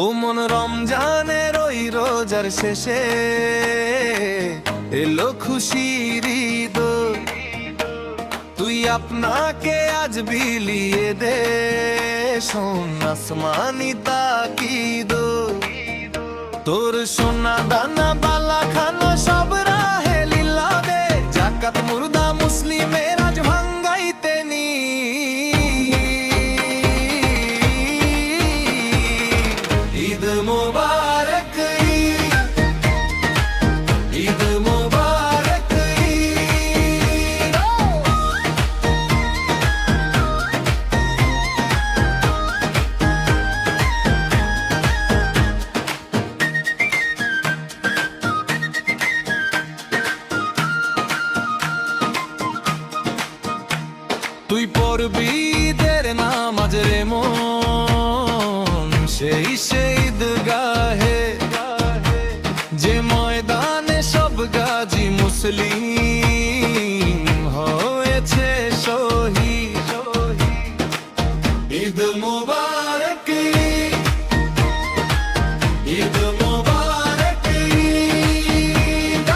ও মন রমজানের ওই রোজার শেষে এলো খুশির ঈদ, তুই আপনাকে আজ বিলিয়ে দে, শোন আসমানি তাকিদ। তোর সোনা দানা বালা খানা সব রাহে লীলা দে, জাকাত মুর্দা মুসলিমের আজ ভাঙ্গাইতে নি। ঈদ মোবারক, ঈদ মোবারক, ঈদ। তুই পড়বি ঈদের নামাজ রে মন, সেই ঈদগাহে যে ময়দানে সব গাজী মুসলিম হয়েছে শহীদ। ঈদ মোবারক, ঈদ মোবারক, ঈদ।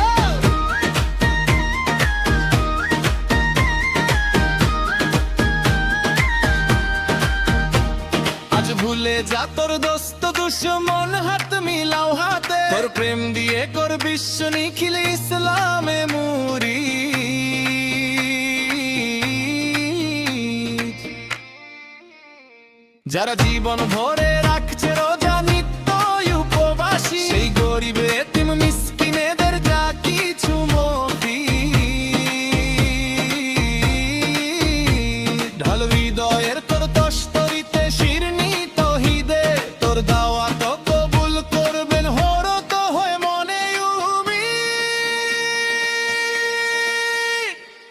আজ ভুলে যা তোর দোস্ত দুশ্মন, হাত মিলাও হাতে, তোর প্রেম দিয়ে কর বিশ্ব নিখিল ইসলামে মুরি। যারা জীবন ভরে রাখছে রোজা নিত্য উপবাসী, সেই গরিব এতিম মিসকিনেদের যা কিছু মফি, ঢাল হৃদয়ের তোর তস্তরিতে শিরনি তহিদে, তোর দাওয়াত কবুল করবেন হরত হয়ে মনে উম্মীদ।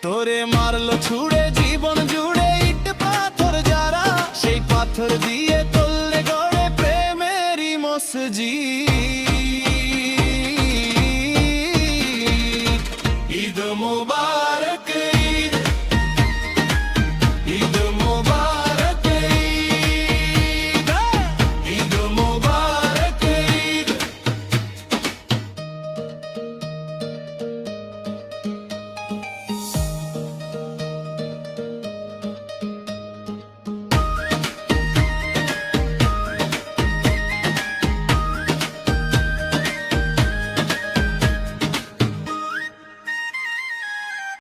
তোরে মারলো ছুড়ে জীবন জুড়ে ইট পাথর যারা, সেই পাথর দিয়ে করলে গড়ে প্রেমেরই মসজিদ।